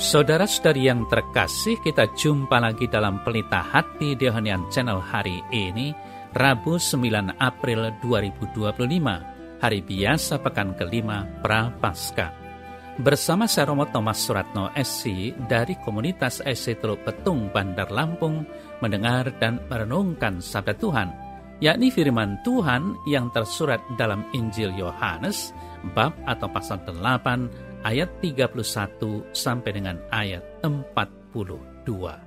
Saudara-saudari yang terkasih, kita jumpa lagi dalam Pelita Hati di Honian Channel hari ini, Rabu 9 April 2025, hari biasa pekan kelima Prapaskah. Bersama saya Romo Thomas Suratno SC dari komunitas SC Teluk Betung, Bandar Lampung, mendengar dan merenungkan sabda Tuhan, yakni firman Tuhan yang tersurat dalam Injil Yohanes, bab atau pasal 8, ayat 31 sampai dengan ayat 42.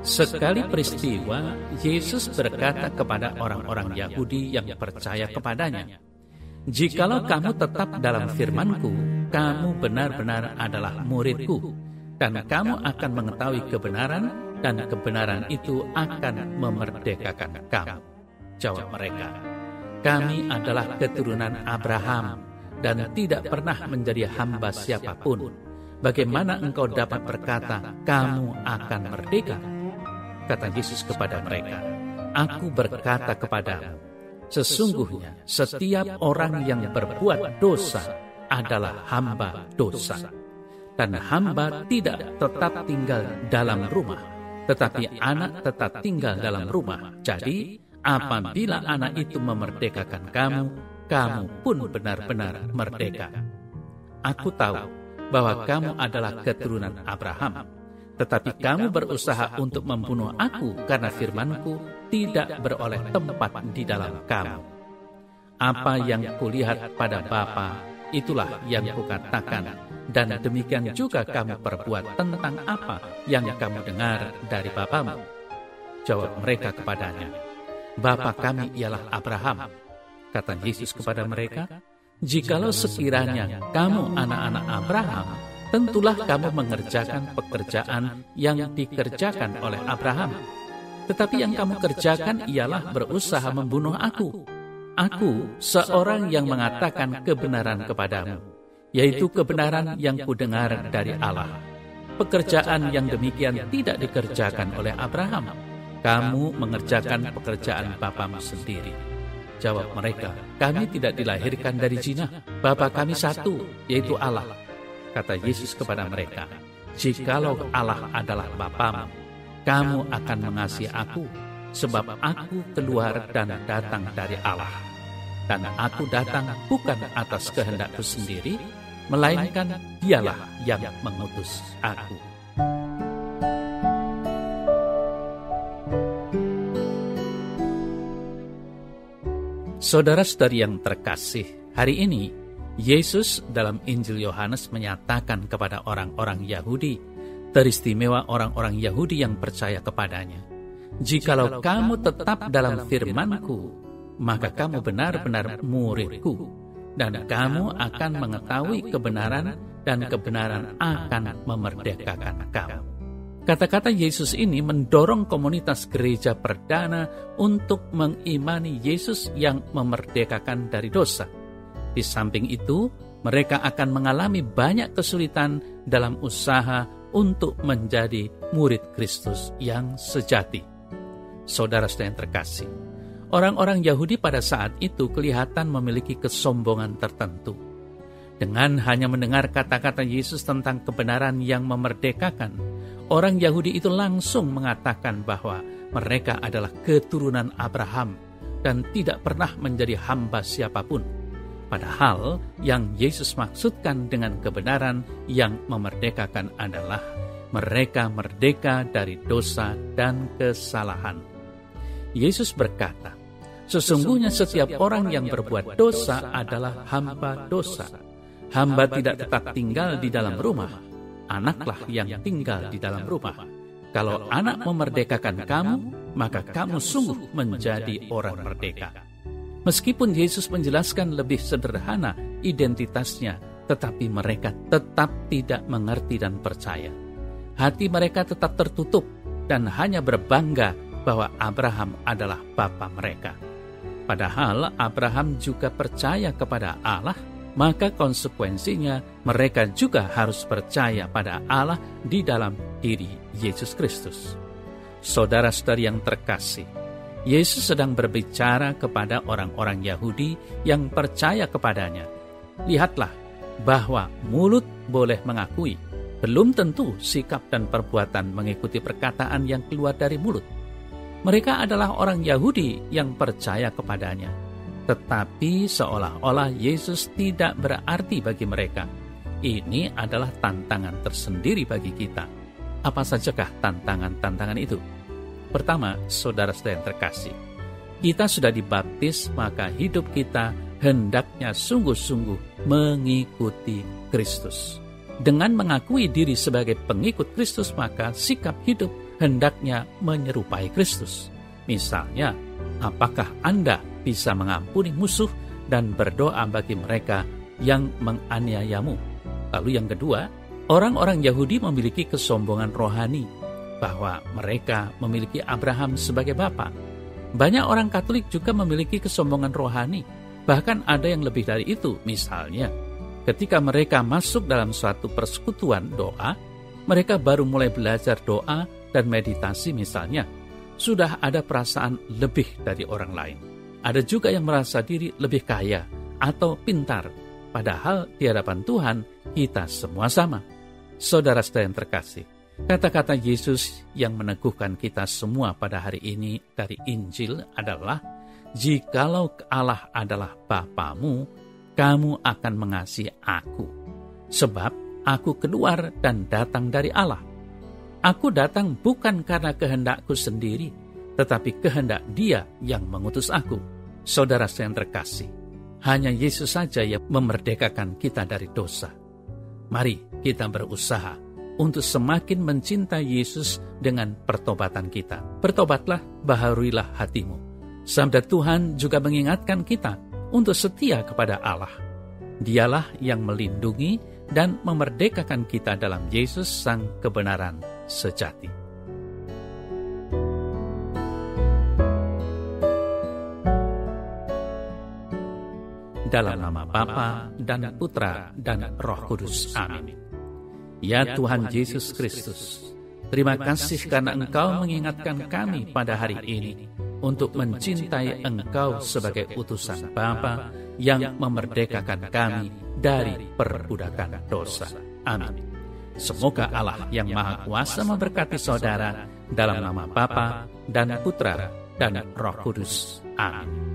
Sekali peristiwa, Yesus berkata kepada orang-orang Yahudi yang percaya kepadanya, "Jikalau kamu tetap dalam firman-Ku, kamu benar-benar adalah murid-Ku, dan kamu akan mengetahui kebenaran, dan kebenaran itu akan memerdekakan kamu." Jawab mereka, "Kami adalah keturunan Abraham dan tidak pernah menjadi hamba siapapun. Bagaimana engkau dapat berkata, kamu akan merdeka?" Kata Yesus kepada mereka, "Aku berkata kepadamu, sesungguhnya setiap orang yang berbuat dosa adalah hamba dosa. Dan hamba tidak tetap tinggal dalam rumah, tetapi anak tetap tinggal dalam rumah. Jadi, apabila anak itu memerdekakan kamu, kamu pun benar-benar merdeka. Aku tahu bahwa kamu adalah keturunan Abraham, tetapi kamu berusaha untuk membunuh aku karena firman-Ku tidak beroleh tempat di dalam kamu. Apa yang kulihat pada Bapa, itulah yang kukatakan, dan demikian juga kamu perbuat tentang apa yang kamu dengar dari bapamu." Jawab mereka kepadanya, "Bapa kami ialah Abraham." Kata Yesus kepada mereka, "Jikalau sekiranya kamu anak-anak Abraham, tentulah kamu mengerjakan pekerjaan yang dikerjakan oleh Abraham. Tetapi yang kamu kerjakan ialah berusaha membunuh aku. Aku seorang yang mengatakan kebenaran kepadamu, yaitu kebenaran yang kudengar dari Allah. Pekerjaan yang demikian tidak dikerjakan oleh Abraham. Kamu mengerjakan pekerjaan bapamu sendiri." Jawab mereka, "Kami tidak dilahirkan dari zina. Bapa kami satu, yaitu Allah." Kata Yesus kepada mereka, "Jikalau Allah adalah bapamu, kamu akan mengasihi aku, sebab aku keluar dan datang dari Allah. Dan aku datang bukan atas kehendakku sendiri, melainkan Dialah yang mengutus aku." Saudara-saudari yang terkasih, hari ini Yesus dalam Injil Yohanes menyatakan kepada orang-orang Yahudi, teristimewa orang-orang Yahudi yang percaya kepadanya, "Jikalau kamu tetap dalam firman-Ku, maka kamu benar-benar murid-Ku, dan kamu akan mengetahui kebenaran, dan kebenaran akan memerdekakan kamu." Kata-kata Yesus ini mendorong komunitas gereja perdana untuk mengimani Yesus yang memerdekakan dari dosa. Di samping itu, mereka akan mengalami banyak kesulitan dalam usaha untuk menjadi murid Kristus yang sejati. Saudara-saudara yang terkasih, orang-orang Yahudi pada saat itu kelihatan memiliki kesombongan tertentu. Dengan hanya mendengar kata-kata Yesus tentang kebenaran yang memerdekakan, orang Yahudi itu langsung mengatakan bahwa mereka adalah keturunan Abraham dan tidak pernah menjadi hamba siapapun. Padahal yang Yesus maksudkan dengan kebenaran yang memerdekakan adalah mereka merdeka dari dosa dan kesalahan. Yesus berkata, "Sesungguhnya setiap orang yang berbuat dosa adalah hamba dosa. Hamba tidak tetap tinggal di dalam rumah, anaklah yang tinggal di dalam rumah. Kalau anak memerdekakan kamu, maka kamu sungguh menjadi orang merdeka." Meskipun Yesus menjelaskan lebih sederhana identitasnya, tetapi mereka tetap tidak mengerti dan percaya. Hati mereka tetap tertutup dan hanya berbangga bahwa Abraham adalah bapa mereka. Padahal Abraham juga percaya kepada Allah, maka konsekuensinya mereka juga harus percaya pada Allah di dalam diri Yesus Kristus. Saudara-saudari yang terkasih, Yesus sedang berbicara kepada orang-orang Yahudi yang percaya kepadanya. Lihatlah bahwa mulut boleh mengakui, belum tentu sikap dan perbuatan mengikuti perkataan yang keluar dari mulut. Mereka adalah orang Yahudi yang percaya kepadanya, tetapi seolah-olah Yesus tidak berarti bagi mereka. Ini adalah tantangan tersendiri bagi kita. Apa sajakah tantangan-tantangan itu? Pertama, saudara-saudara yang terkasih, kita sudah dibaptis, maka hidup kita hendaknya sungguh-sungguh mengikuti Kristus. Dengan mengakui diri sebagai pengikut Kristus, maka sikap hidup hendaknya menyerupai Kristus. Misalnya, apakah Anda bisa mengampuni musuh dan berdoa bagi mereka yang menganiayamu? Lalu yang kedua, orang-orang Yahudi memiliki kesombongan rohani, bahwa mereka memiliki Abraham sebagai bapa. Banyak orang Katolik juga memiliki kesombongan rohani, bahkan ada yang lebih dari itu. Misalnya, ketika mereka masuk dalam suatu persekutuan doa, mereka baru mulai belajar doa dan meditasi misalnya, sudah ada perasaan lebih dari orang lain. Ada juga yang merasa diri lebih kaya atau pintar, padahal di hadapan Tuhan kita semua sama. Saudara-saudara yang terkasih, kata-kata Yesus yang meneguhkan kita semua pada hari ini dari Injil adalah, "Jikalau Allah adalah Bapamu, kamu akan mengasihi Aku, sebab Aku keluar dan datang dari Allah. Aku datang bukan karena kehendakku sendiri, tetapi kehendak Dia yang mengutus Aku." Saudara yang terkasih, hanya Yesus saja yang memerdekakan kita dari dosa. Mari kita berusaha untuk semakin mencintai Yesus dengan pertobatan kita. Bertobatlah, baharuilah hatimu. Sabda Tuhan juga mengingatkan kita untuk setia kepada Allah. Dialah yang melindungi dan memerdekakan kita dalam Yesus Sang kebenaran sejati. Dalam nama Bapa dan Putra dan Roh Kudus. Amin. Ya Tuhan Yesus Kristus, terima kasih karena Engkau mengingatkan kami pada hari ini untuk mencintai Engkau sebagai utusan Bapa yang memerdekakan kami dari perbudakan dosa. Amin. Semoga Allah yang Maha Kuasa memberkati saudara dalam nama Bapa dan Putra dan Roh Kudus. Amin.